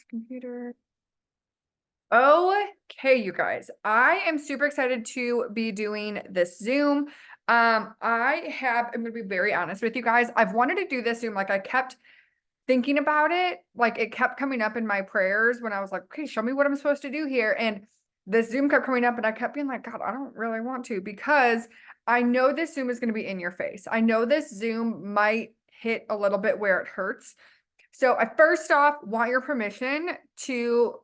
computer. Okay, you guys, I am super excited to be doing this Zoom. I'm gonna be very honest with you guys. I've wanted to do this Zoom. Like I kept thinking about it. Like it kept coming up in my prayers when I was like, okay, show me what I'm supposed to do here. And this Zoom kept coming up and I kept being like, God, I don't really want to because I know this Zoom is going to be in your face. I know this Zoom might hit a little bit where it hurts. So I first off want your permission to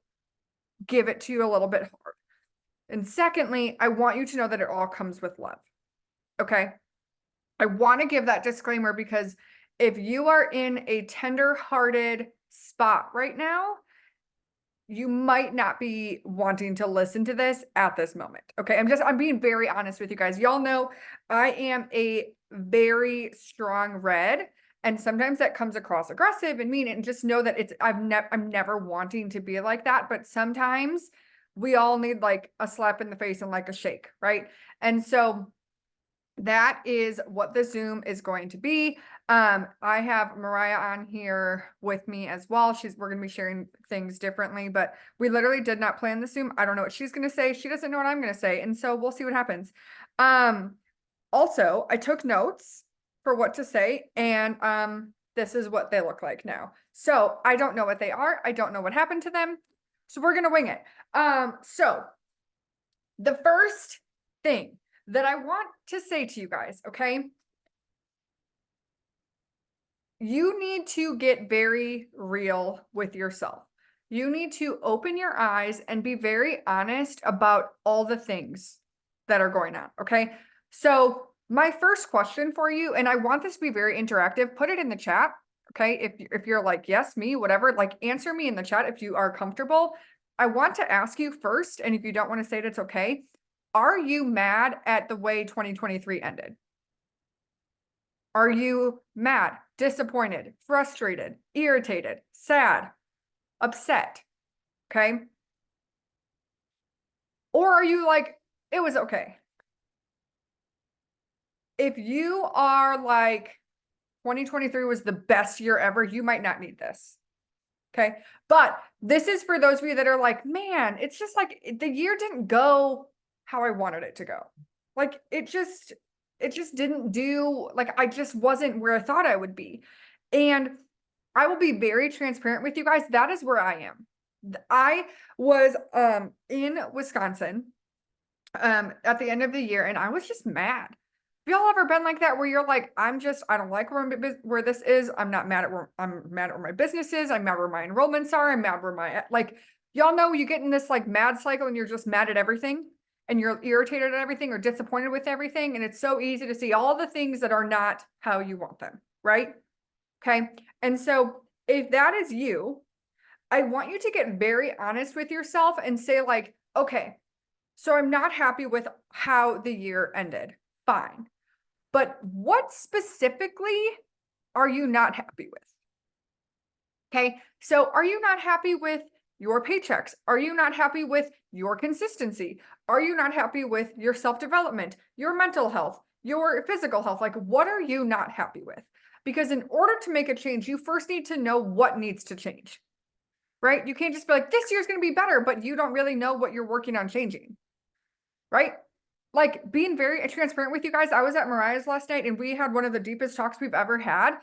give it to you a little bit hard. And secondly, I want you to know that it all comes with love. Okay. I want to give that disclaimer because if you are in a tender-hearted spot right now, you might not be wanting to listen to this at this moment. Okay. I'm being very honest with you guys. Y'all know I am a very strong red. And sometimes that comes across aggressive and mean, and just know that I'm never wanting to be like that. But sometimes we all need like a slap in the face and like a shake, right? And so that is what the Zoom is going to be. I have Mariah on here with me as well. We're going to be sharing things differently, but we literally did not plan the Zoom. I don't know what she's going to say. She doesn't know what I'm going to say. And so we'll see what happens. Also, I took notes for what to say, and this is what they look like now. So I don't know what they are. I don't know what happened to them. So we're going to wing it. So the first thing that I want to say to you guys, okay? You need to get very real with yourself. You need to open your eyes and be very honest about all the things that are going on, okay? So my first question for you, and I want this to be very interactive, put it in the chat, okay? If you're like, yes, me, whatever, like answer me in the chat if you are comfortable. I want to ask you first, and if you don't want to say it, it's okay. Are you mad at the way 2023 ended? Are you mad, disappointed, frustrated, irritated, sad, upset? Okay. Or are you like, it was okay? If you are like, 2023 was the best year ever, you might not need this. Okay. But this is for those of you that are like, man, it's just like the year didn't go how I wanted it to go. Like it just didn't do, like I just wasn't where I thought I would be. And I will be very transparent with you guys. That is where I am. I was in Wisconsin at the end of the year and I was just mad. Have y'all ever been like that where you're like, I don't like where this is. I'm mad at where my business is. I'm mad where my enrollments are. I'm mad where like, y'all know you get in this like mad cycle and you're just mad at everything and you're irritated at everything or disappointed with everything. And it's so easy to see all the things that are not how you want them, right? Okay. And so if that is you, I want you to get very honest with yourself and say like, okay, so I'm not happy with how the year ended. Fine. But what specifically are you not happy with? Okay. So are you not happy with your paychecks? Are you not happy with your consistency? Are you not happy with your self-development, your mental health, your physical health? Like, what are you not happy with? Because in order to make a change, you first need to know what needs to change, right? You can't just be like, this year's going to be better, but you don't really know what you're working on changing, right? Like being very transparent with you guys. I was at Mariah's last night and we had one of the deepest talks we've ever had.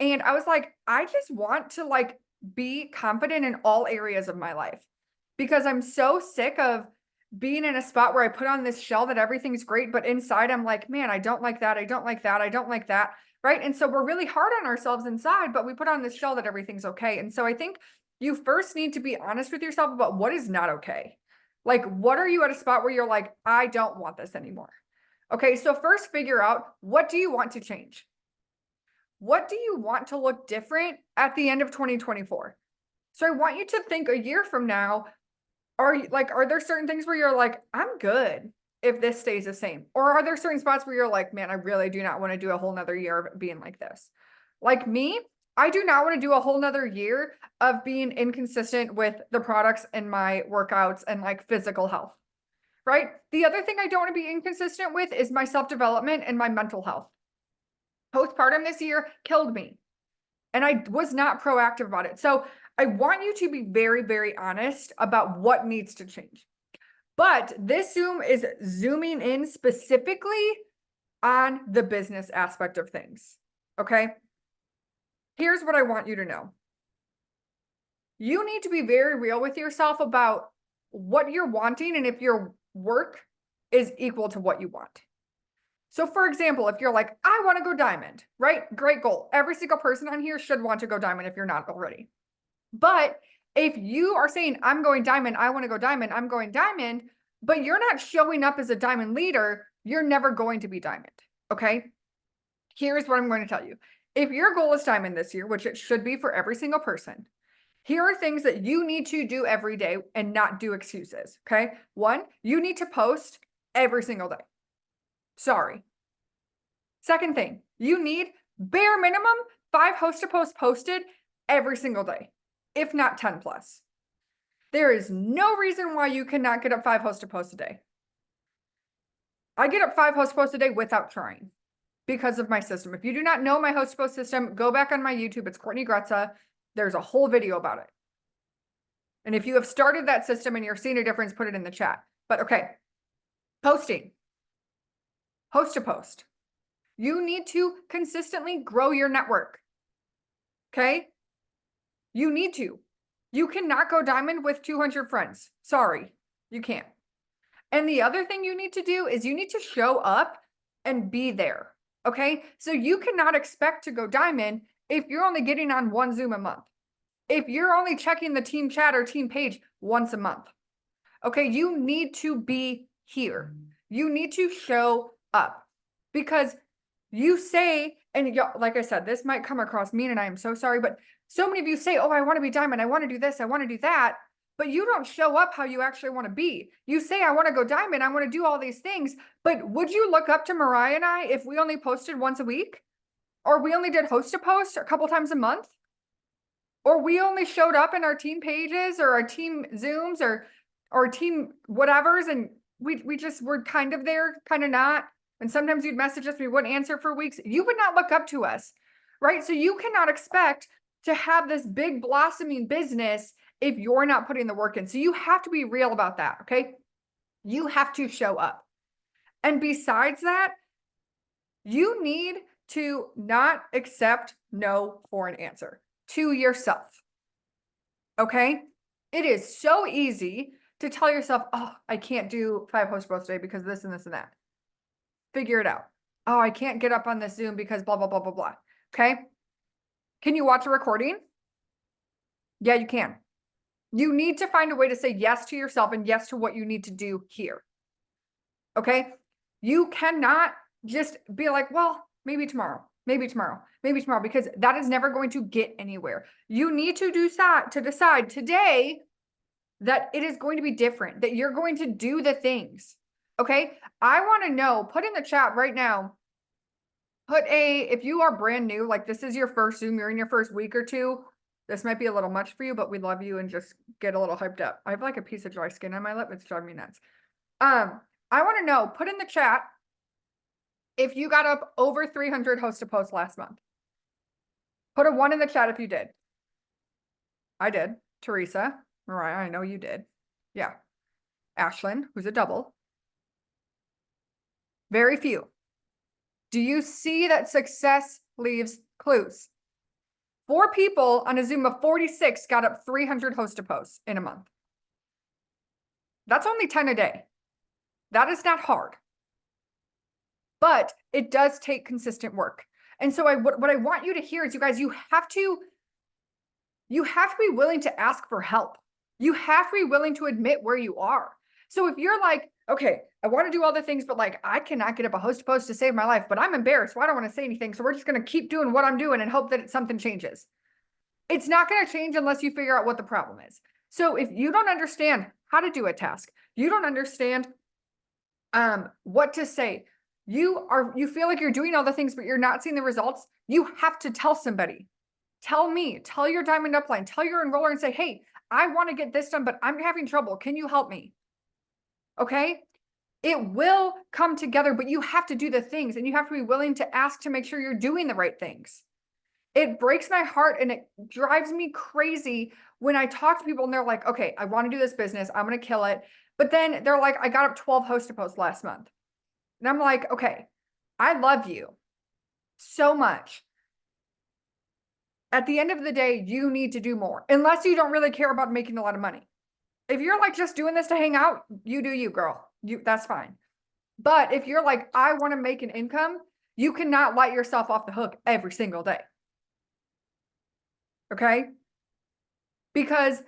And I was like, I just want to like be confident in all areas of my life because I'm so sick of being in a spot where I put on this shell that everything's great, but inside I'm like, man, I don't like that. I don't like that. I don't like that. Right. And so we're really hard on ourselves inside, but we put on this shell that everything's okay. And so I think you first need to be honest with yourself about what is not okay. Like, what are you at a spot where you're like, I don't want this anymore? Okay, so first figure out, what do you want to change? What do you want to look different at the end of 2024? So I want you to think a year from now, are there certain things where you're like, I'm good if this stays the same? Or are there certain spots where you're like, man, I really do not want to do a whole nother year of being like this? Like me, I do not want to do a whole nother year of being inconsistent with the products and my workouts and like physical health, right? The other thing I don't want to be inconsistent with is my self-development and my mental health. Postpartum this year killed me and I was not proactive about it. So I want you to be very, very honest about what needs to change. But this Zoom is zooming in specifically on the business aspect of things. Okay. Here's what I want you to know. You need to be very real with yourself about what you're wanting and if your work is equal to what you want. So for example, if you're like, I want to go diamond, right? Great goal. Every single person on here should want to go diamond if you're not already. But if you are saying, I'm going diamond, I want to go diamond, I'm going diamond, but you're not showing up as a diamond leader, you're never going to be diamond. Okay. Here's what I'm going to tell you. If your goal is diamond this year, which it should be for every single person, here are things that you need to do every day and not do excuses. Okay. One, you need to post every single day. Sorry. Second thing, you need bare minimum 5 host to post posted every single day, if not 10 plus. There is no reason why you cannot get up 5 host to post a day. I get up 5 host posts a day without trying because of my system. If you do not know my host post system, go back on my YouTube. It's Courtney Gretza. There's a whole video about it. And if you have started that system and you're seeing a difference, put it in the chat. But okay, posting, host to post. You need to consistently grow your network. Okay? You need to. You cannot go diamond with 200 friends. Sorry, you can't. And the other thing you need to do is you need to show up and be there. Okay? So you cannot expect to go diamond if you're only getting on 1 Zoom a month. If you're only checking the team chat or team page once a month. Okay? You need to be here. You need to show up because you say, and like I said, this might come across mean and I am so sorry, but so many of you say, oh, I want to be diamond. I want to do this. I want to do that. But you don't show up how you actually want to be. You say, I want to go diamond. I want to do all these things. But would you look up to Mariah and I if we only posted once a week? Or we only did host to post a couple times a month? Or we only showed up in our team pages or our team Zooms or team whatevers. And we just were kind of there, kind of not. And sometimes you'd message us, we wouldn't answer for weeks. You would not look up to us, right? So you cannot expect to have this big blossoming business if you're not putting the work in. So you have to be real about that, okay? You have to show up. And besides that, you need to not accept no for an answer to yourself, okay? It is so easy to tell yourself, oh, I can't do 5 host posts today because this and this and that. Figure it out. Oh, I can't get up on this Zoom because blah, blah, blah, blah, blah. Okay. Can you watch a recording? Yeah, you can. You need to find a way to say yes to yourself and yes to what you need to do here. Okay. You cannot just be like, well, maybe tomorrow, maybe tomorrow, maybe tomorrow, because that is never going to get anywhere. You need to decide today that it is going to be different, that you're going to do the things. Okay. I want to know, put in the chat right now, if you are brand new, like this is your first Zoom, you're in your first week or two, this might be a little much for you, but we love you and just get a little hyped up. I have like a piece of dry skin on my lip. It's driving me nuts. I want to know, put in the chat if you got up over 300 host to post last month. Put a 1 in the chat if you did. I did. Teresa, Mariah, I know you did. Yeah. Ashlyn, who's a double. Very few. Do you see that success leaves clues? 4 people on a Zoom of 46 got up 300 host to posts in a month. That's only 10 a day. That is not hard. But it does take consistent work. And so what I want you to hear is, you guys, you have to be willing to ask for help. You have to be willing to admit where you are. So if you're like, okay, I want to do all the things, but like, I cannot get up a host post to save my life, but I'm embarrassed, so I don't want to say anything. So we're just going to keep doing what I'm doing and hope that something changes. It's not going to change unless you figure out what the problem is. So if you don't understand how to do a task, you don't understand what to say, you feel like you're doing all the things, but you're not seeing the results, you have to tell somebody. Tell me, tell your diamond upline, tell your enroller and say, hey, I want to get this done, but I'm having trouble. Can you help me? Okay. It will come together, but you have to do the things and you have to be willing to ask to make sure you're doing the right things. It breaks my heart and it drives me crazy when I talk to people and they're like, okay, I want to do this business, I'm going to kill it. But then they're like, I got up 12 host posts last month. And I'm like, okay, I love you so much. At the end of the day, you need to do more, unless you don't really care about making a lot of money. If you're like just doing this to hang out, you do you, girl. That's fine. But if you're like, I want to make an income, you cannot let yourself off the hook every single day. Okay? Because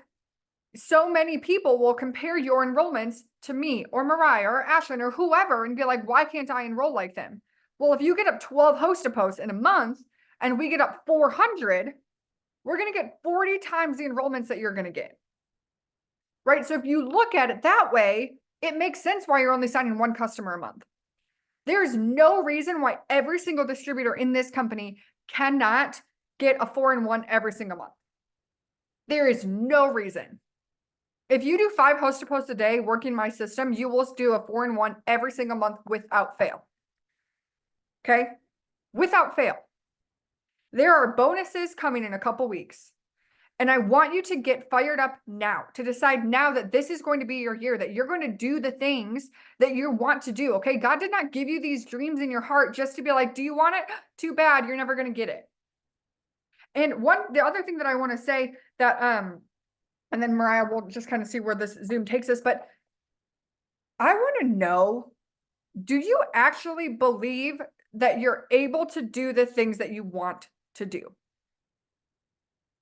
so many people will compare your enrollments to me or Mariah or Ashlyn or whoever and be like, why can't I enroll like them? Well, if you get up 12 host posts in a month and we get up 400, we're going to get 40 times the enrollments that you're going to get. Right? So if you look at it that way, it makes sense why you're only signing one customer a month. There's no reason why every single distributor in this company cannot get a 4-in-1 every single month. There is no reason. If you do 5 host to posts a day working my system, you will do a 4-in-1 every single month without fail. Okay? Without fail. There are bonuses coming in a couple weeks. And I want you to get fired up now, to decide now that this is going to be your year, that you're going to do the things that you want to do. Okay. God did not give you these dreams in your heart just to be like, do you want it? Too bad. You're never going to get it. And the other thing that I want to say that, and then Mariah will just kind of see where this Zoom takes us, but I want to know, do you actually believe that you're able to do the things that you want to do?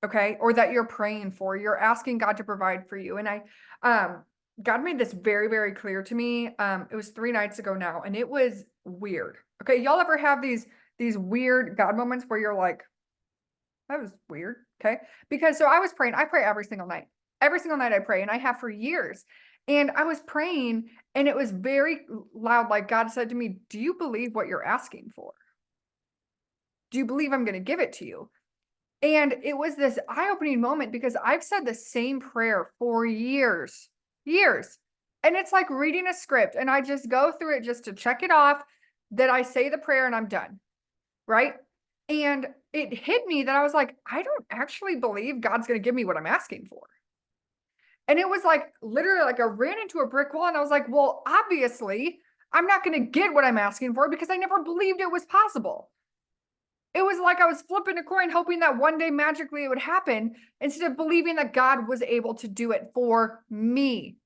Okay. Or that you're praying for, you're asking God to provide for you. And God made this very, very clear to me. It was 3 nights ago now, and it was weird. Okay. Y'all ever have these weird God moments where you're like, that was weird. Okay. Because so I was praying, I pray every single night I pray, and I have for years. And I was praying and it was very loud. Like God said to me, do you believe what you're asking for? Do you believe I'm going to give it to you? And it was this eye-opening moment because I've said the same prayer for years. And it's like reading a script, and I just go through it just to check it off that I say the prayer and I'm done. Right? And it hit me that I was like, I don't actually believe God's going to give me what I'm asking for. And it was like literally like I ran into a brick wall, and I was like, well, obviously I'm not going to get what I'm asking for because I never believed it was possible. It was like I was flipping a coin, hoping that one day magically it would happen instead of believing that God was able to do it for me.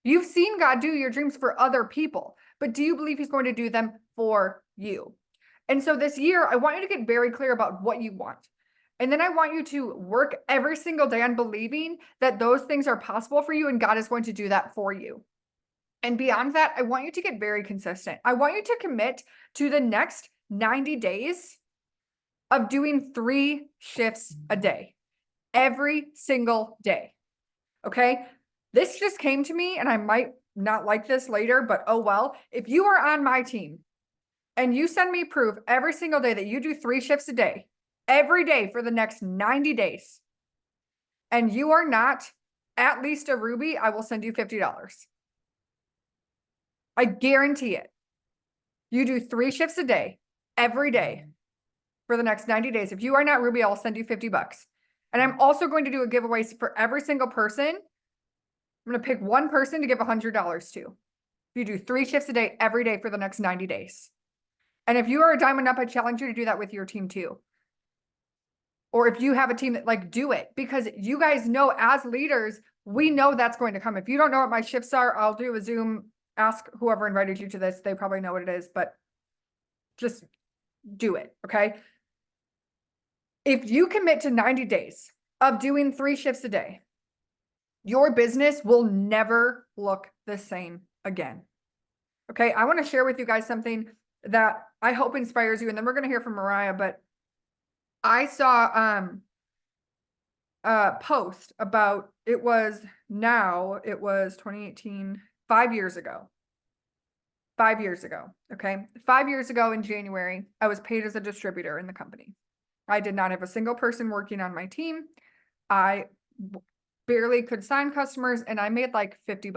You've seen God do your dreams for other people, but do you believe he's going to do them for you? And so this year, I want you to get very clear about what you want. And then I want you to work every single day on believing that those things are possible for you and God is going to do that for you. And beyond that, I want you to get very consistent. I want you to commit to the next 90 days of doing 3 shifts a day, every single day. Okay. This just came to me, and I might not like this later, but oh well. If you are on my team and you send me proof every single day that you do 3 shifts a day, every day for the next 90 days, and you are not at least a Ruby, I will send you $50. I guarantee it. You do 3 shifts a day, every day for the next 90 days. If you are not Ruby, I'll send you $50. And I'm also going to do a giveaway for every single person. I'm going to pick one person to give $100 to. If you do 3 shifts a day, every day for the next 90 days. And if you are a Diamond Up, I challenge you to do that with your team too. Or if you have a team that like, do it, because you guys know as leaders, we know that's going to come. If you don't know what my shifts are, I'll do a Zoom, ask whoever invited you to this. They probably know what it is, but just do it. Okay. If you commit to 90 days of doing 3 shifts a day, your business will never look the same again. Okay. I want to share with you guys something that I hope inspires you. And then we're going to hear from Mariah, but I saw, a post about, it was 2018, 5 years ago. 5 years ago. Okay. 5 years ago in January, I was paid as a distributor in the company. I did not have a single person working on my team. I barely could sign customers, and I made like $50,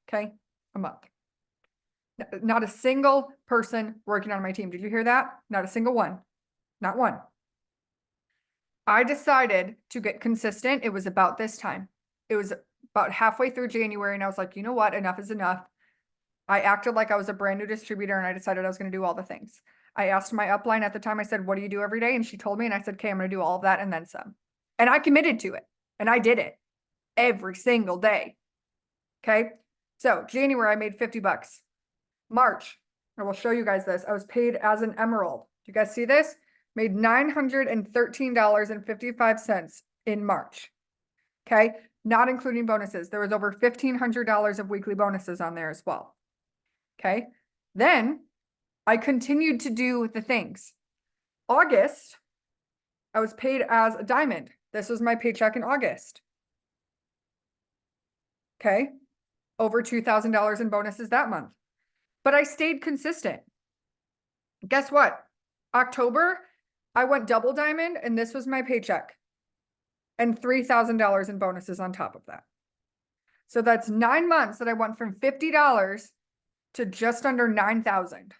okay, a month. Not a single person working on my team. Did you hear that? Not a single one. Not one. I decided to get consistent. It was about this time. It was about halfway through January, and I was like, you know what? Enough is enough. I acted like I was a brand new distributor, and I decided I was going to do all the things. I asked my upline at the time, I said, what do you do every day? And she told me, and I said, okay, I'm going to do all of that and then some. And I committed to it, and I did it every single day. Okay. So January, I made 50 bucks. March, I will show you guys this. I was paid as an emerald. Do you guys see this? Made $913.55 in March. Okay. Not including bonuses. There was over $1,500 of weekly bonuses on there as well. Okay. Then I continued to do the things. August, I was paid as a diamond. This was my paycheck in August. Okay. Over $2,000 in bonuses that month. But I stayed consistent. Guess what? October, I went double diamond, and this was my paycheck. And $3,000 in bonuses on top of that. So that's 9 months that I went from $50 to just under 9,000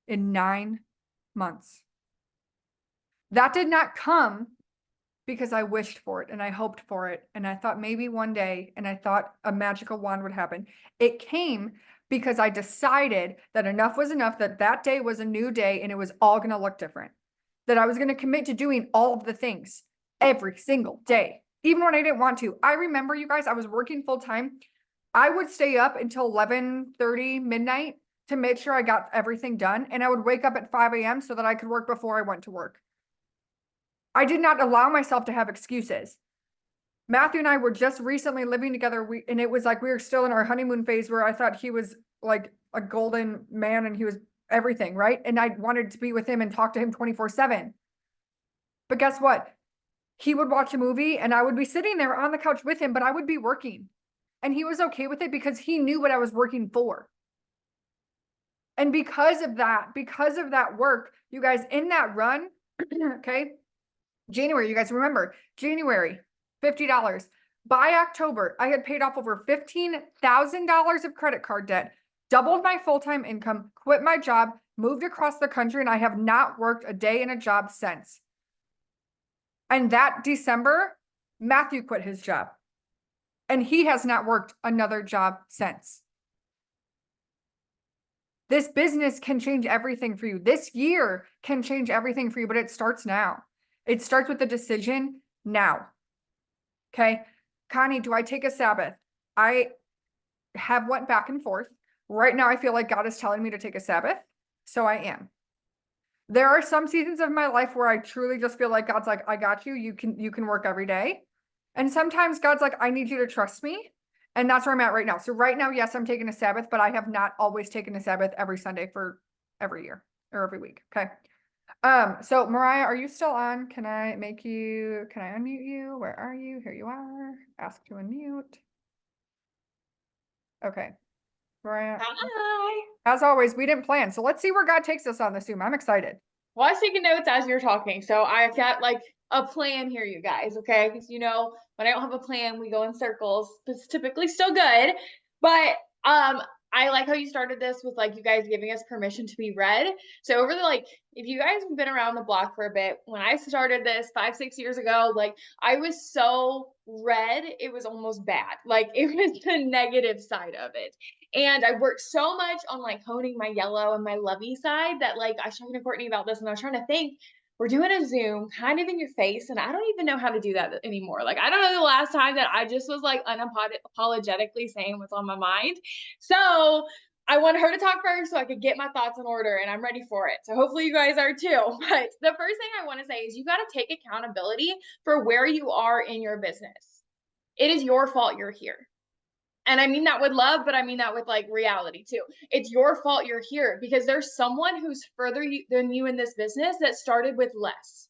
in 9 months. That did not come because I wished for it and I hoped for it. And I thought maybe one day, and I thought a magical wand would happen. It came because I decided that enough was enough, that that day was a new day and it was all going to look different. That I was going to commit to doing all of the things every single day, even when I didn't want to. I remember, you guys, I was working full time. I would stay up until 11:30 midnight to make sure I got everything done. And I would wake up at 5 a.m. so that I could work before I went to work. I did not allow myself to have excuses. Matthew and I were just recently living together, and it was like we were still in our honeymoon phase where I thought he was like a golden man and he was everything, right? And I wanted to be with him and talk to him 24/7. But guess what? He would watch a movie and I would be sitting there on the couch with him, but I would be working. And he was okay with it because he knew what I was working for. And because of that work, you guys, in that run, okay, January, you guys remember, January, $50. By October, I had paid off over $15,000 of credit card debt, doubled my full-time income, quit my job, moved across the country, and I have not worked a day in a job since. And that December, Matthew quit his job, and he has not worked another job since. This business can change everything for you. This year can change everything for you, but it starts now. It starts with the decision now. Okay. Connie, do I take a Sabbath? I have went back and forth. Right now, I feel like God is telling me to take a Sabbath. So I am. There are some seasons of my life where I truly just feel like God's like, I got you. You can work every day. And sometimes God's like, I need you to trust me. And that's where I'm at right now. So right now, yes, I'm taking a Sabbath, but I have not always taken a Sabbath every Sunday for every year or every week. Okay. So Mariah, are you still on? Can I unmute you? Where are you? Here you are. Ask to unmute. Okay. Mariah. Hi. As always, we didn't plan. So let's see where God takes us on this Zoom. I'm excited. Well, I was taking notes as you're talking. So I've got like a plan here, you guys. Okay. Because when I don't have a plan, we go in circles. It's typically still good. But I like how you started this with like you guys giving us permission to be read. So over the if you guys have been around the block for a bit, when I started this 5-6 years ago, I was so red, it was almost bad. Like it was the negative side of it. And I worked so much on honing my yellow and my lovey side that I was talking to Courtney about this and I was trying to think, we're doing a Zoom kind of in your face. And I don't even know how to do that anymore. I don't know the last time that I just was unapologetically saying what's on my mind. So I wanted her to talk first so I could get my thoughts in order, and I'm ready for it. So hopefully you guys are too. But the first thing I want to say is you got to take accountability for where you are in your business. It is your fault you're here. And I mean that with love, but I mean that with reality too. It's your fault you're here because there's someone who's further than you in this business that started with less.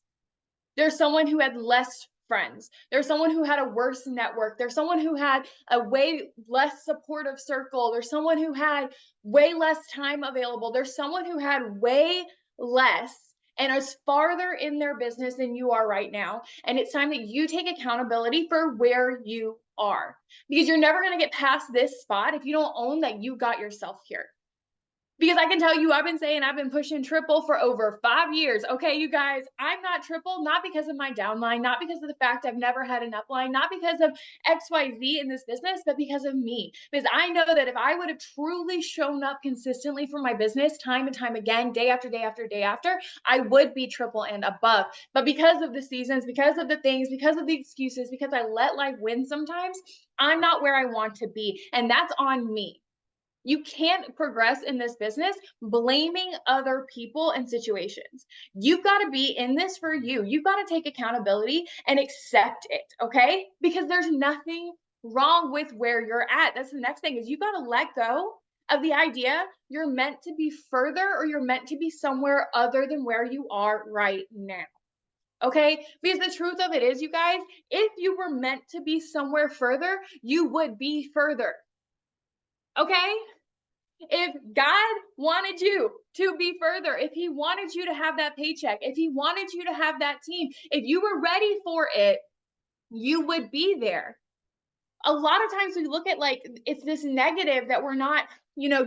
There's someone who had less friends. There's someone who had a worse network. There's someone who had a way less supportive circle. There's someone who had way less time available. There's someone who had way less and is farther in their business than you are right now. And it's time that you take accountability for where you are, because you're never going to get past this spot if you don't own that you got yourself here. Because I can tell you, I've been saying I've been pushing triple for over 5 years. Okay, you guys, I'm not triple, not because of my downline, not because of the fact I've never had an upline, not because of XYZ in this business, but because of me. Because I know that if I would have truly shown up consistently for my business time and time again, day after day after day after, I would be triple and above. But because of the seasons, because of the things, because of the excuses, because I let life win sometimes, I'm not where I want to be. And that's on me. You can't progress in this business blaming other people and situations. You've got to be in this for you. You've got to take accountability and accept it, okay? Because there's nothing wrong with where you're at. That's the next thing is you've got to let go of the idea you're meant to be further or you're meant to be somewhere other than where you are right now. Okay? Because the truth of it is, you guys, if you were meant to be somewhere further, you would be further. Okay? If God wanted you to be further, if he wanted you to have that paycheck, if he wanted you to have that team, if you were ready for it, you would be there. A lot of times we look at like it's this negative that we're not,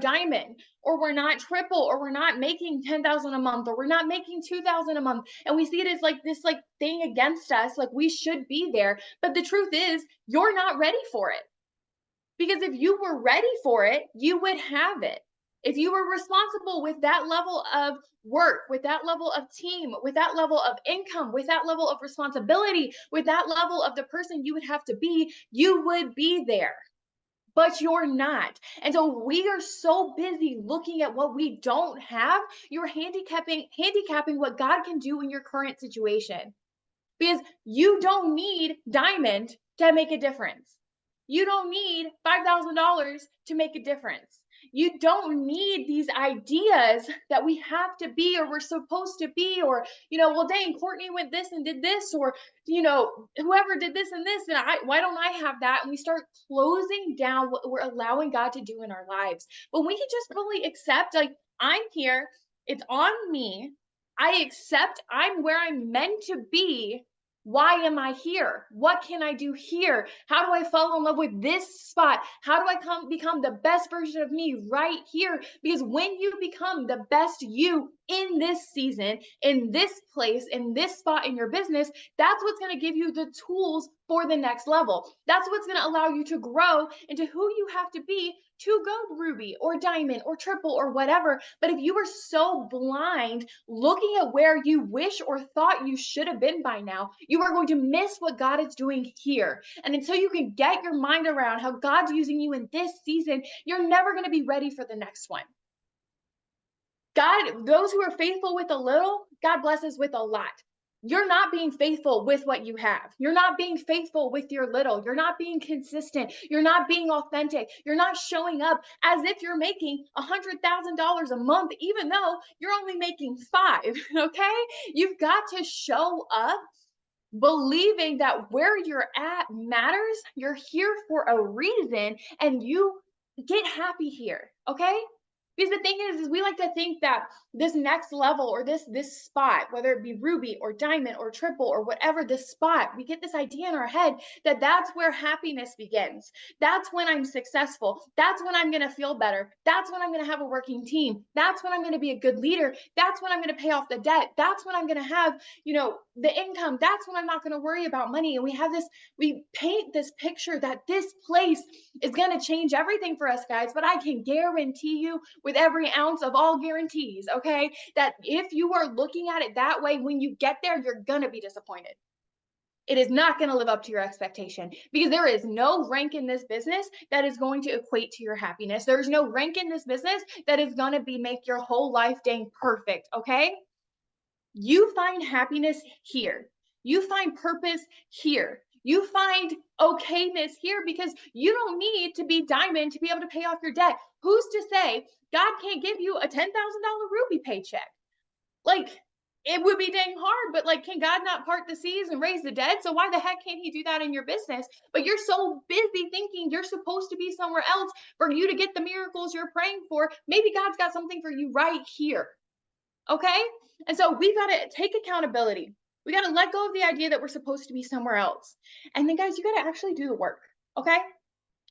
diamond or we're not triple or we're not making 10,000 a month or we're not making 2,000 a month and we see it as like this like thing against us like we should be there. But the truth is, you're not ready for it. Because if you were ready for it, you would have it. If you were responsible with that level of work, with that level of team, with that level of income, with that level of responsibility, with that level of the person you would have to be, you would be there. But you're not. And so we are so busy looking at what we don't have, you're handicapping what God can do in your current situation. Because you don't need diamond to make a difference. You don't need $5,000 to make a difference. You don't need these ideas that we have to be or we're supposed to be, or, well, dang, Courtney went this and did this, or, whoever did this and this, and why don't I have that? And we start closing down what we're allowing God to do in our lives. But we can just fully accept, like, I'm here, it's on me. I accept I'm where I'm meant to be. Why am I here? What can I do here? How do I fall in love with this spot? How do I become the best version of me right here? Because when you become the best you in this season, in this place, in this spot in your business, that's what's going to give you the tools for the next level. That's what's going to allow you to grow into who you have to be to go ruby or diamond or triple or whatever. But if you are so blind looking at where you wish or thought you should have been by now, you are going to miss what God is doing here. And until you can get your mind around how God's using you in this season, you're never going to be ready for the next one. God, those who are faithful with a little, God blesses with a lot. You're not being faithful with what you have. You're not being faithful with your little. You're not being consistent. You're not being authentic. You're not showing up as if you're making $100,000 a month, even though you're only making $5,000. Okay? You've got to show up believing that where you're at matters. You're here for a reason and you get happy here. Okay? Because the thing is we like to think that this next level or this spot, whether it be ruby or diamond or triple or whatever this spot, we get this idea in our head that that's where happiness begins. That's when I'm successful. That's when I'm going to feel better. That's when I'm going to have a working team. That's when I'm going to be a good leader. That's when I'm going to pay off the debt. That's when I'm going to have, the income. That's when I'm not going to worry about money. And we paint this picture that this place is going to change everything for us, guys. But I can guarantee you with every ounce of all guarantees, okay, that if you are looking at it that way, when you get there, you're going to be disappointed. It is not going to live up to your expectation because there is no rank in this business that is going to equate to your happiness. There's no rank in this business that is going to make your whole life dang perfect, okay? You find happiness here. You find purpose here. You find okayness here because you don't need to be diamond to be able to pay off your debt. Who's to say God can't give you a $10,000 ruby paycheck? Like, it would be dang hard, but like, can God not part the seas and raise the dead? So why the heck can't he do that in your business? But you're so busy thinking you're supposed to be somewhere else for you to get the miracles you're praying for. Maybe God's got something for you right here. Okay? And so we've got to take accountability. We got to let go of the idea that we're supposed to be somewhere else. And then, guys, you got to actually do the work. Okay?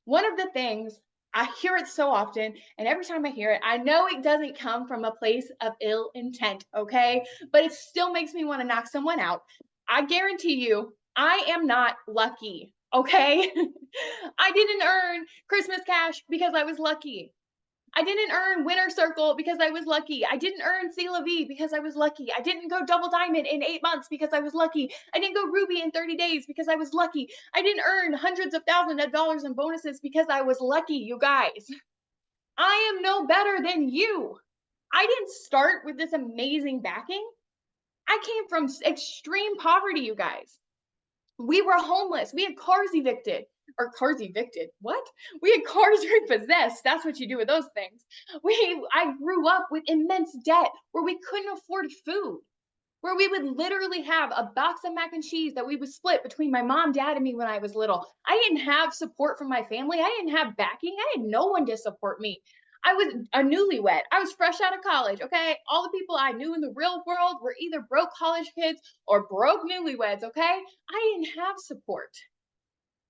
One of the things I hear it so often, and every time I hear it, I know it doesn't come from a place of ill intent, okay? But it still makes me want to knock someone out. I guarantee you, I am not lucky, okay? I didn't earn Christmas cash because I was lucky. I didn't earn Winner Circle because I was lucky. I didn't earn C La Vie because I was lucky. I didn't go double diamond in 8 months because I was lucky. I didn't go ruby in 30 days because I was lucky. I didn't earn hundreds of thousands of dollars in bonuses because I was lucky, you guys. I am no better than you. I didn't start with this amazing backing. I came from extreme poverty, you guys. We were homeless. We had cars evicted. Or cars evicted. What? We had cars repossessed. That's what you do with those things. I grew up with immense debt where we couldn't afford food, where we would literally have a box of mac and cheese that we would split between my mom, dad, and me when I was little. I didn't have support from my family. I didn't have backing. I had no one to support me. I was a newlywed. I was fresh out of college. Okay. All the people I knew in the real world were either broke college kids or broke newlyweds. Okay. I didn't have support.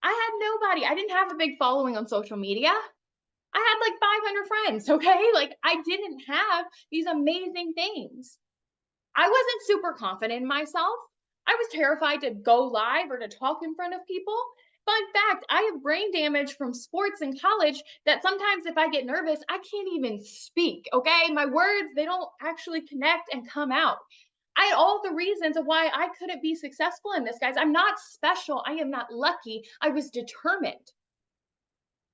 I had nobody. I didn't have a big following on social media. I had like 500 friends. Okay. Like I didn't have these amazing things. I wasn't super confident in myself. I was terrified to go live or to talk in front of people. Fun fact, I have brain damage from sports in college that sometimes if I get nervous, I can't even speak. Okay. My words, they don't actually connect and come out. I had all the reasons of why I couldn't be successful in this, guys. I'm not special. I am not lucky. I was determined.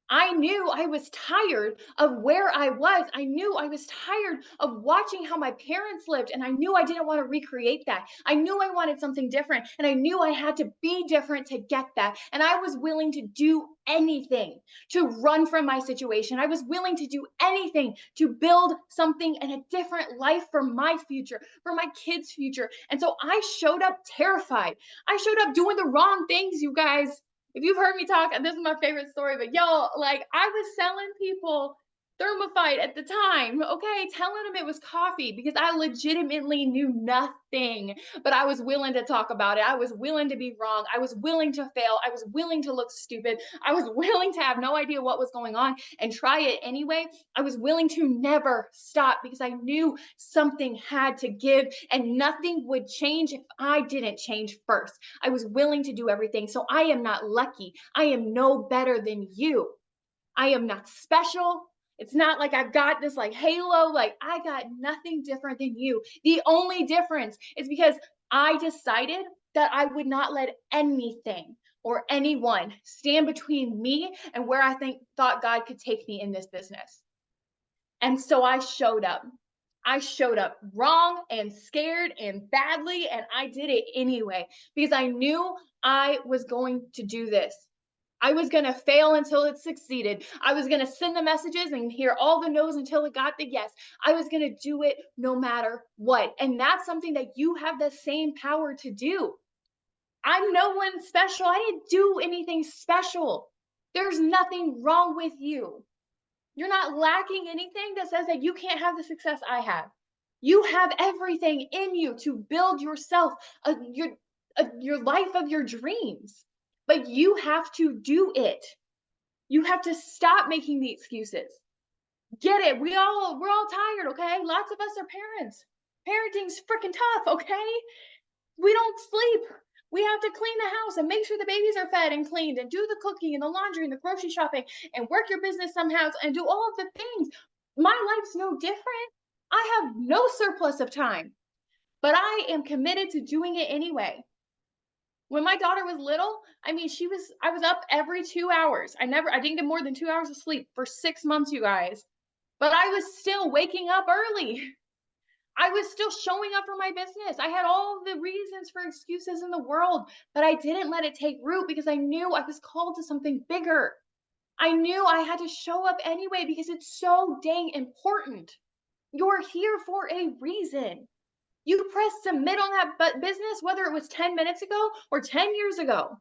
I knew I was tired of where I was. I knew I was tired of watching how my parents lived, and I knew I didn't want to recreate that. I knew I wanted something different, and I knew I had to be different to get that. And I was willing to do anything to run from my situation. I was willing to do anything to build something and a different life for my future, for my kids' future. And so I showed up terrified. I showed up doing the wrong things, you guys. If you've heard me talk, this is my favorite story, but y'all, like I was selling people Thermophyte at the time, okay, telling them it was coffee because I legitimately knew nothing, but I was willing to talk about it. I was willing to be wrong. I was willing to fail. I was willing to look stupid. I was willing to have no idea what was going on and try it anyway. I was willing to never stop because I knew something had to give and nothing would change if I didn't change first. I was willing to do everything. So I am not lucky. I am no better than you. I am not special. It's not like I've got this like halo, like I got nothing different than you. The only difference is because I decided that I would not let anything or anyone stand between me and where I thought God could take me in this business. And so I showed up. I showed up wrong and scared and badly, and I did it anyway because I knew I was going to do this. I was going to fail until it succeeded. I was going to send the messages and hear all the no's until it got the yes. I was going to do it no matter what. And that's something that you have the same power to do. I'm no one special. I didn't do anything special. There's nothing wrong with you. You're not lacking anything that says that you can't have the success I have. You have everything in you to build yourself your life of your dreams. But you have to do it. You have to stop making the excuses. Get it? We're all tired, okay? Lots of us are parents. Parenting's freaking tough, okay? We don't sleep. We have to clean the house and make sure the babies are fed and cleaned and do the cooking and the laundry and the grocery shopping and work your business somehow and do all of the things. My life's no different. I have no surplus of time, but I am committed to doing it anyway. When my daughter was little, I mean, I was up every 2 hours. I didn't get more than 2 hours of sleep for 6 months, you guys, but I was still waking up early. I was still showing up for my business. I had all the reasons for excuses in the world, but I didn't let it take root because I knew I was called to something bigger. I knew I had to show up anyway because it's so dang important. You're here for a reason. You pressed submit on that business, whether it was 10 minutes ago or 10 years ago.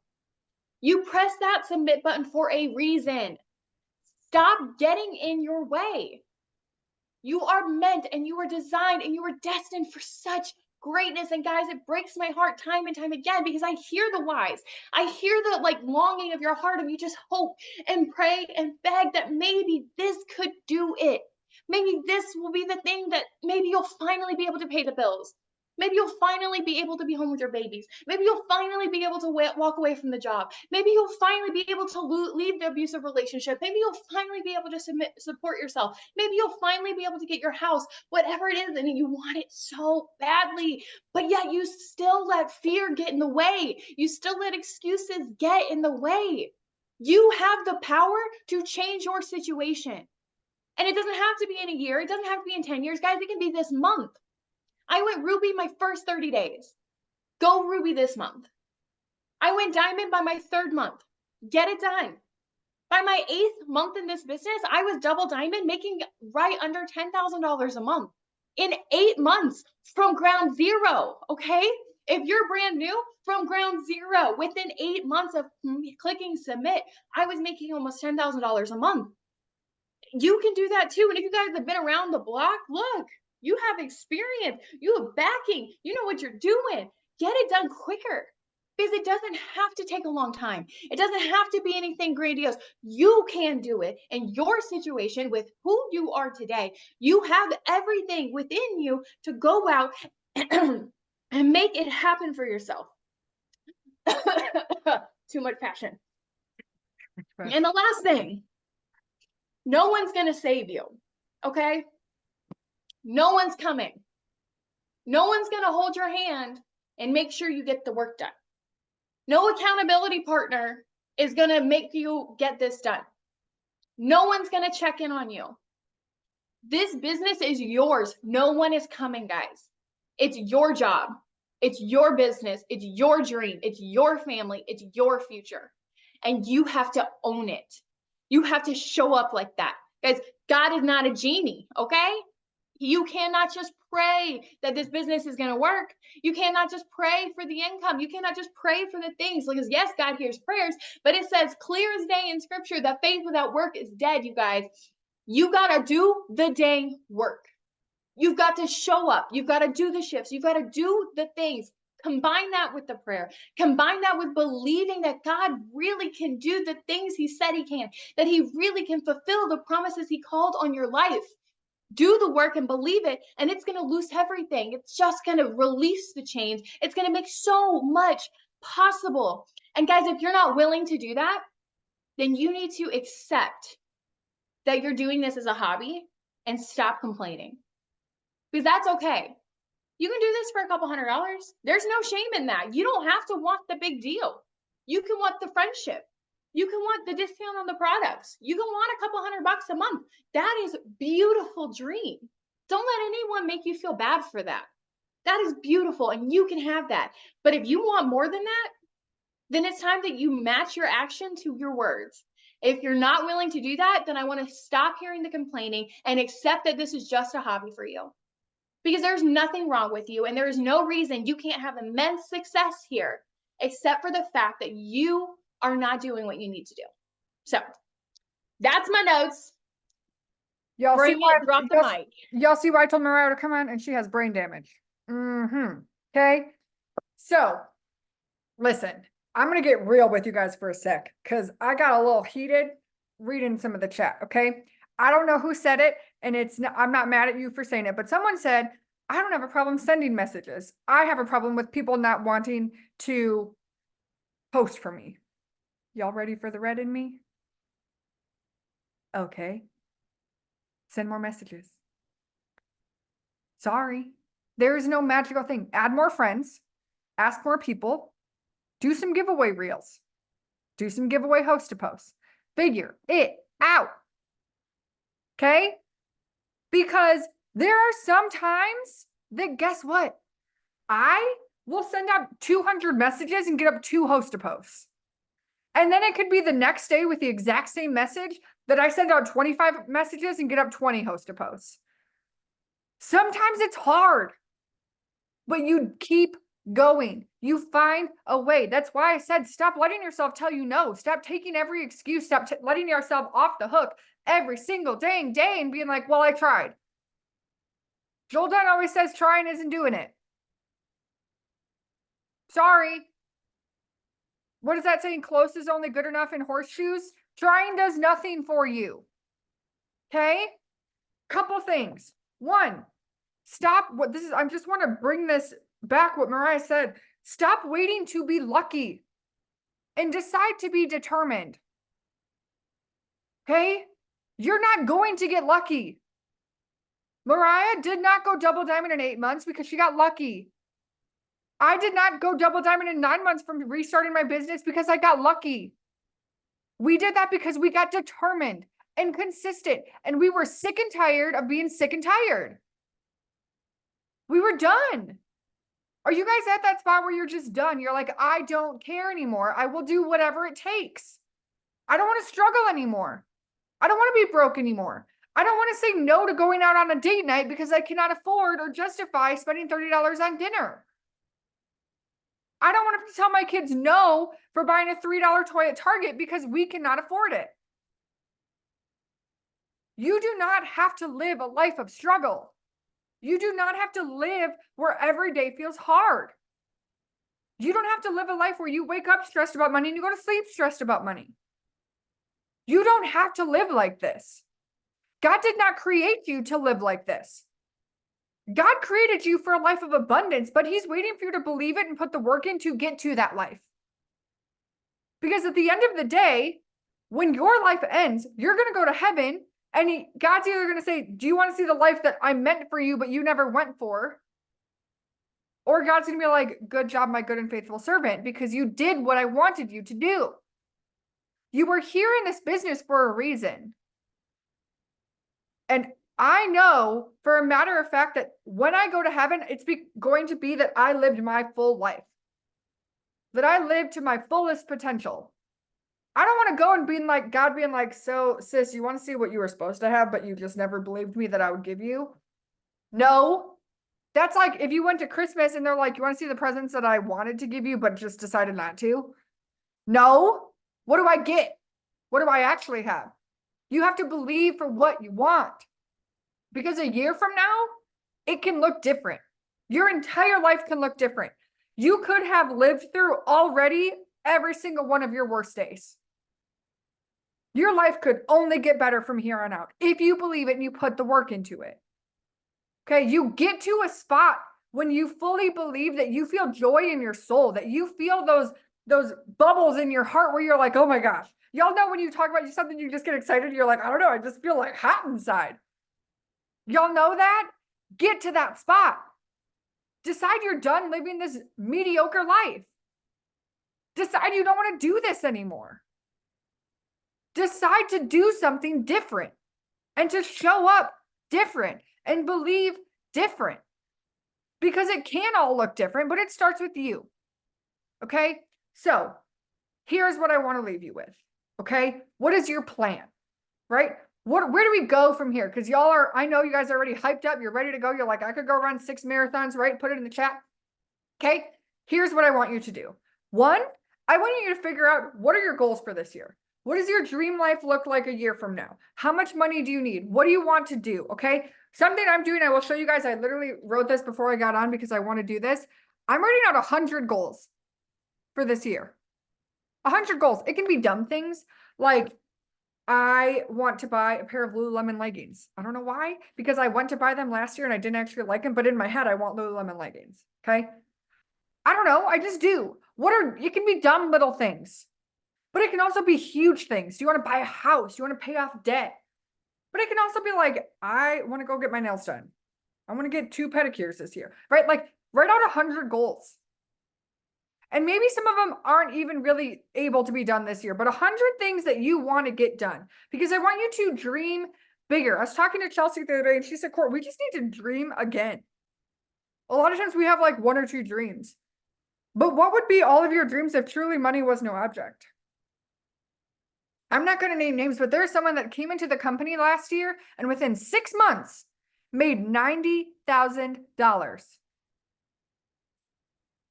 You pressed that submit button for a reason. Stop getting in your way. You are meant and you are designed and you are destined for such greatness. And guys, it breaks my heart time and time again because I hear the whys. I hear the like longing of your heart, and you just hope and pray and beg that maybe this could do it. Maybe this will be the thing that maybe you'll finally be able to pay the bills. Maybe you'll finally be able to be home with your babies. Maybe you'll finally be able to walk away from the job. Maybe you'll finally be able to leave the abusive relationship. Maybe you'll finally be able to support yourself. Maybe you'll finally be able to get your house, whatever it is, and you want it so badly, but yet you still let fear get in the way. You still let excuses get in the way. You have the power to change your situation. And it doesn't have to be in a year. It doesn't have to be in 10 years. Guys, it can be this month. I went Ruby my first 30 days. Go Ruby this month. I went Diamond by my 3rd month. Get it done. By my 8th month in this business, I was double Diamond, making right under $10,000 a month in 8 months from ground zero, okay? If you're brand new, from ground zero, within 8 months of clicking submit, I was making almost $10,000 a month. You can do that too. And if you guys have been around the block, look, you have experience, you have backing, you know what you're doing. Get it done quicker because it doesn't have to take a long time. It doesn't have to be anything grandiose. You can do it in your situation with who you are today. You have everything within you to go out and make it happen for yourself. Too much passion. And the last thing, no one's going to save you, okay? No one's coming. No one's going to hold your hand and make sure you get the work done. No accountability partner is going to make you get this done. No one's going to check in on you. This business is yours. No one is coming, guys. It's your job. It's your business. It's your dream. It's your family. It's your future. And you have to own it. You have to show up like that. Guys, God is not a genie, okay? You cannot just pray that this business is going to work. You cannot just pray for the income. You cannot just pray for the things. Because yes, God hears prayers, but it says clear as day in scripture that faith without work is dead, you guys. You got to do the dang work. You've got to show up. You've got to do the shifts. You've got to do the things. Combine that with the prayer. Combine that with believing that God really can do the things he said he can, that he really can fulfill the promises he called on your life. Do the work and believe it, and it's going to loose everything. It's just going to release the chains. It's going to make so much possible. And guys, if you're not willing to do that, then you need to accept that you're doing this as a hobby and stop complaining. Because that's okay. You can do this for a couple $100. There's no shame in that. You don't have to want the big deal. You can want the friendship. You can want the discount on the products. You can want a couple $100 a month. That is a beautiful dream. Don't let anyone make you feel bad for that. That is beautiful, and you can have that. But if you want more than that, then it's time that you match your action to your words. If you're not willing to do that, then I want to stop hearing the complaining and accept that this is just a hobby for you. Because there's nothing wrong with you, and there is no reason you can't have immense success here, except for the fact that you are not doing what you need to do. So that's my notes. Y'all see why, drop the mic. Y'all see why I told Mariah to come on, and she has brain damage. Okay. So listen, I'm going to get real with you guys for a sec, because I got a little heated reading some of the chat. Okay. I don't know who said it, and I'm not mad at you for saying it, but someone said, I don't have a problem sending messages. I have a problem with people not wanting to post for me. Y'all ready for the red in me? Okay. Send more messages. Sorry. There is no magical thing. Add more friends. Ask more people. Do some giveaway reels. Do some giveaway host to post. Figure it out. Okay? Because there are some times that, guess what? I will send out 200 messages and get up 2 host to posts. And then it could be the next day with the exact same message that I send out 25 messages and get up 20 host to posts. Sometimes it's hard, but you keep going. You find a way. That's why I said, stop letting yourself tell you no. Stop taking every excuse. Stop letting yourself off the hook every single dang day and being like, well, I tried. Joel Dunn always says trying isn't doing it. Sorry. What is that saying? Close is only good enough in horseshoes. Trying does nothing for you. Okay? Couple things. One, stop what this is. I just want to bring this back what Mariah said. Stop waiting to be lucky and decide to be determined. Okay? You're not going to get lucky. Mariah did not go double diamond in 8 months because she got lucky. I did not go double diamond in 9 months from restarting my business because I got lucky. We did that because we got determined and consistent, and we were sick and tired of being sick and tired. We were done. Are you guys at that spot where you're just done? You're like, I don't care anymore. I will do whatever it takes. I don't want to struggle anymore. I don't want to be broke anymore. I don't want to say no to going out on a date night because I cannot afford or justify spending $30 on dinner. I don't want to have to tell my kids no for buying a $3 toy at Target because we cannot afford it. You do not have to live a life of struggle. You do not have to live where every day feels hard. You don't have to live a life where you wake up stressed about money and you go to sleep stressed about money. You don't have to live like this. God did not create you to live like this. God created you for a life of abundance, but he's waiting for you to believe it and put the work in to get to that life. Because at the end of the day, when your life ends, you're going to go to heaven, and God's either going to say, do you want to see the life that I meant for you, but you never went for? Or God's going to be like, good job, my good and faithful servant, because you did what I wanted you to do. You were here in this business for a reason. And I know for a matter of fact that when I go to heaven, it's going to be that I lived my full life, that I lived to my fullest potential. I don't want to go and being like, God being like, so sis, you want to see what you were supposed to have, but you just never believed me that I would give you? No. That's like if you went to Christmas and they're like, you want to see the presents that I wanted to give you, but just decided not to? No. What do I get? What do I actually have? You have to believe for what you want. Because a year from now, it can look different. Your entire life can look different. You could have lived through already every single one of your worst days. Your life could only get better from here on out if you believe it and you put the work into it. Okay, you get to a spot when you fully believe that you feel joy in your soul, that you feel those bubbles in your heart where you're like, oh my gosh. Y'all know when you talk about something, you just get excited. You're like, I don't know, I just feel like hot inside. Y'all know that? Get to that spot. Decide you're done living this mediocre life. Decide you don't want to do this anymore. Decide to do something different and to show up different and believe different. Because it can all look different, but it starts with you. Okay? So here's what I want to leave you with. Okay? What is your plan? Right? Where do we go from here? Because y'all are, I know you guys are already hyped up. You're ready to go. You're like, I could go run 6 marathons, right? Put it in the chat. Okay. Here's what I want you to do. One, I want you to figure out what are your goals for this year? What does your dream life look like a year from now? How much money do you need? What do you want to do? Okay. Something I'm doing, I will show you guys. I literally wrote this before I got on because I want to do this. I'm writing out 100 goals for this year. 100 goals. It can be dumb things like, I want to buy a pair of Lululemon leggings. I don't know why, because I went to buy them last year and I didn't actually like them, but in my head, I want Lululemon leggings. Okay. I don't know. I just do. It can be dumb little things, but it can also be huge things. Do you want to buy a house? Do you want to pay off debt? But it can also be like, I want to go get my nails done. I want to get 2 pedicures this year, right? Like write out 100 goals. And maybe some of them aren't even really able to be done this year, but 100 things that you want to get done, because I want you to dream bigger. I was talking to Chelsea the other day and she said, Court, we just need to dream again. A lot of times we have like 1 or 2 dreams, but what would be all of your dreams if truly money was no object? I'm not going to name names, but there's someone that came into the company last year and within 6 months made $90,000.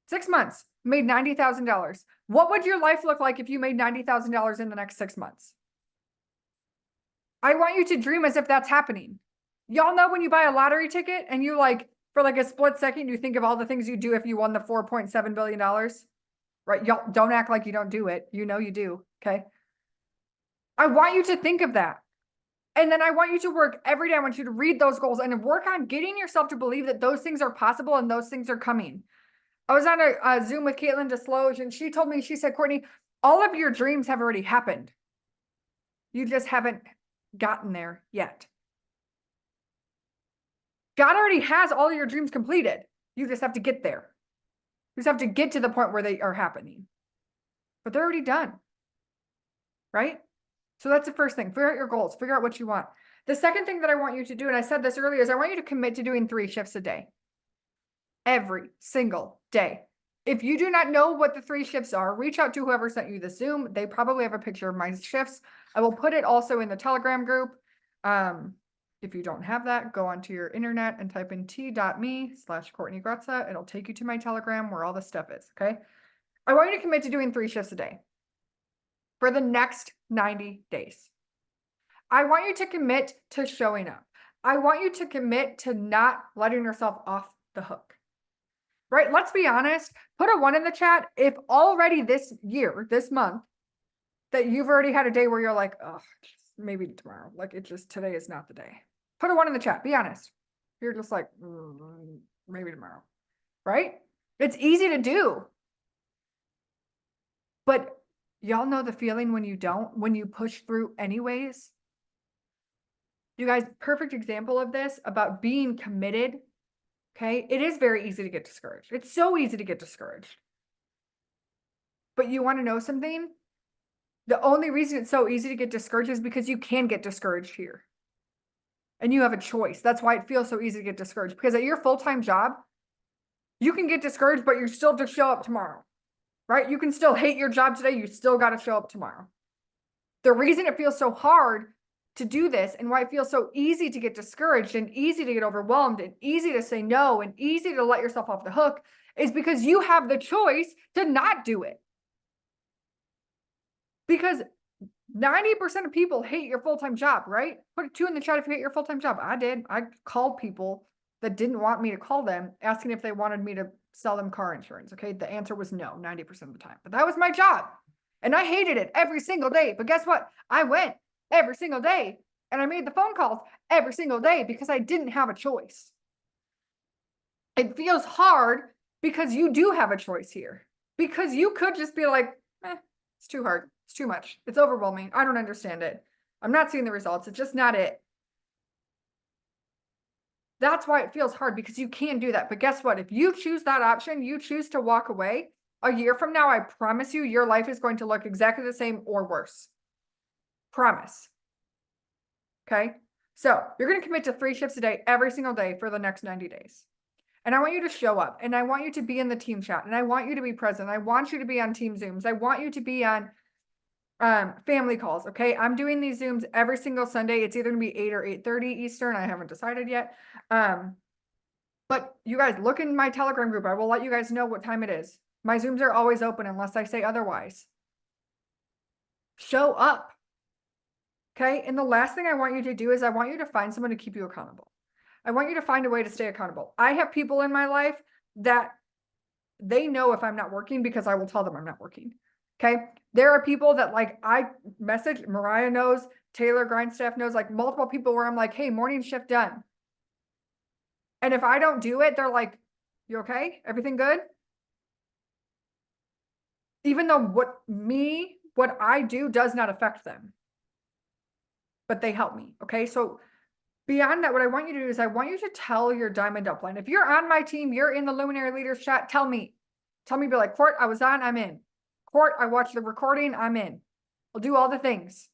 6 months. Made $90,000. What would your life look like if you made $90,000 in the next 6 months? I want you to dream as if that's happening. Y'all know when you buy a lottery ticket and you like for like a split second, you think of all the things you do if you won the $4.7 billion, right? Y'all don't act like you don't do it. You know you do. Okay. I want you to think of that. And then I want you to work every day. I want you to read those goals and work on getting yourself to believe that those things are possible and those things are coming. I was on a Zoom with Caitlin Desloge, and she told me, she said, Courtney, all of your dreams have already happened. You just haven't gotten there yet. God already has all your dreams completed. You just have to get there. You just have to get to the point where they are happening. But they're already done. Right? So that's the first thing. Figure out your goals. Figure out what you want. The second thing that I want you to do, and I said this earlier, is I want you to commit to doing 3 shifts a day. Every single day. If you do not know what the 3 shifts are, reach out to whoever sent you the Zoom. They probably have a picture of my shifts. I will put it also in the Telegram group. If you don't have that, go onto your internet and type in t.me/Courtney Grutza. It'll take you to my Telegram where all the stuff is. Okay. I want you to commit to doing 3 shifts a day for the next 90 days. I want you to commit to showing up. I want you to commit to not letting yourself off the hook. Right? Let's be honest. Put a 1 in the chat if already this year, this month, that you've already had a day where you're like, oh, maybe tomorrow. Like today is not the day. Put a 1 in the chat. Be honest. You're just like, maybe tomorrow. Right? It's easy to do. But y'all know the feeling when you don't, when you push through anyways. You guys, perfect example of this about being committed. Okay. It is very easy to get discouraged. It's so easy to get discouraged. But you want to know something? The only reason it's so easy to get discouraged is because you can get discouraged here. And you have a choice. That's why it feels so easy to get discouraged. Because at your full-time job, you can get discouraged, but you're still to show up tomorrow. Right? You can still hate your job today. You still got to show up tomorrow. The reason it feels so hard to do this and why it feels so easy to get discouraged and easy to get overwhelmed and easy to say no and easy to let yourself off the hook is because you have the choice to not do it. Because 90% of people hate your full-time job, right? Put a 2 in the chat if you hate your full-time job. I did. I called people that didn't want me to call them, asking if they wanted me to sell them car insurance. Okay. The answer was no, 90% of the time. But that was my job. And I hated it every single day. But guess what? I went every single day. And I made the phone calls every single day because I didn't have a choice. It feels hard because you do have a choice here. Because you could just be like, it's too hard. It's too much. It's overwhelming. I don't understand it. I'm not seeing the results. It's just not it. That's why it feels hard, because you can do that. But guess what? If you choose that option, you choose to walk away, a year from now, I promise you, your life is going to look exactly the same or worse. Promise. Okay. So you're going to commit to 3 shifts a day, every single day for the next 90 days. And I want you to show up, and I want you to be in the team chat, and I want you to be present. I want you to be on team Zooms. I want you to be on family calls. Okay. I'm doing these Zooms every single Sunday. It's either gonna be 8 or 8:30 Eastern. I haven't decided yet. But you guys look in my Telegram group. I will let you guys know what time it is. My Zooms are always open unless I say otherwise. Show up. Okay. And the last thing I want you to do is I want you to find someone to keep you accountable. I want you to find a way to stay accountable. I have people in my life that they know if I'm not working because I will tell them I'm not working. Okay. There are people that like I message, Mariah knows, Taylor Grindstaff knows, like multiple people where I'm like, hey, morning shift done. And if I don't do it, they're like, you okay? Everything good? Even though what I do does not affect them. But they help me. Okay. So beyond that, what I want you to do is I want you to tell your diamond upline. If you're on my team, you're in the Luminary Leaders chat, tell me, be like, Court, I was on, I'm in. Court, I watched the recording, I'm in. I'll do all the things.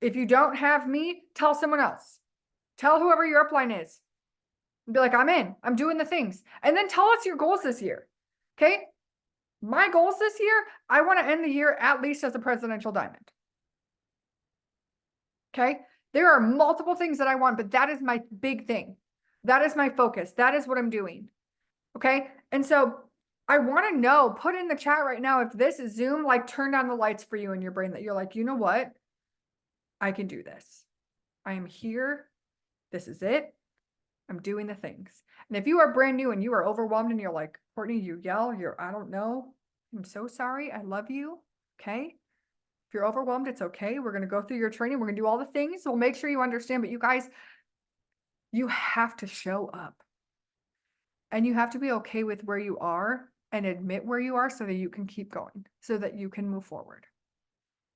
If you don't have me, tell someone else. Tell whoever your upline is. And be like, I'm in, I'm doing the things. And then tell us your goals this year. Okay. My goals this year, I want to end the year at least as a presidential diamond. Okay. There are multiple things that I want, but that is my big thing. That is my focus. That is what I'm doing. Okay. And so I want to know, put in the chat right now, if this is Zoom, like turned on the lights for you in your brain that you're like, you know what? I can do this. I am here. This is it. I'm doing the things. And if you are brand new and you are overwhelmed and you're like, Courtney, you yell, I don't know. I'm so sorry. I love you. Okay. If you're overwhelmed, it's okay. We're going to go through your training. We're going to do all the things. We'll make sure you understand. But you guys, you have to show up and you have to be okay with where you are and admit where you are so that you can keep going, so that you can move forward.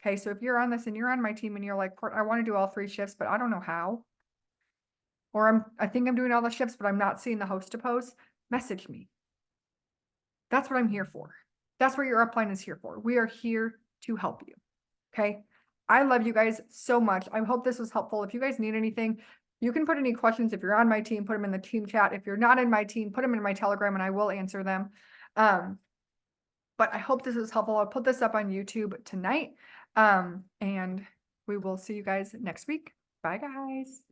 Okay. So if you're on this and you're on my team and you're like, I want to do all 3 shifts, but I don't know how. Or I think I'm doing all the shifts, but I'm not seeing the host to post, message me. That's what I'm here for. That's what your upline is here for. We are here to help you. Okay. I love you guys so much. I hope this was helpful. If you guys need anything, you can put any questions. If you're on my team, put them in the team chat. If you're not in my team, put them in my Telegram and I will answer them. But I hope this was helpful. I'll put this up on YouTube tonight. And we will see you guys next week. Bye, guys.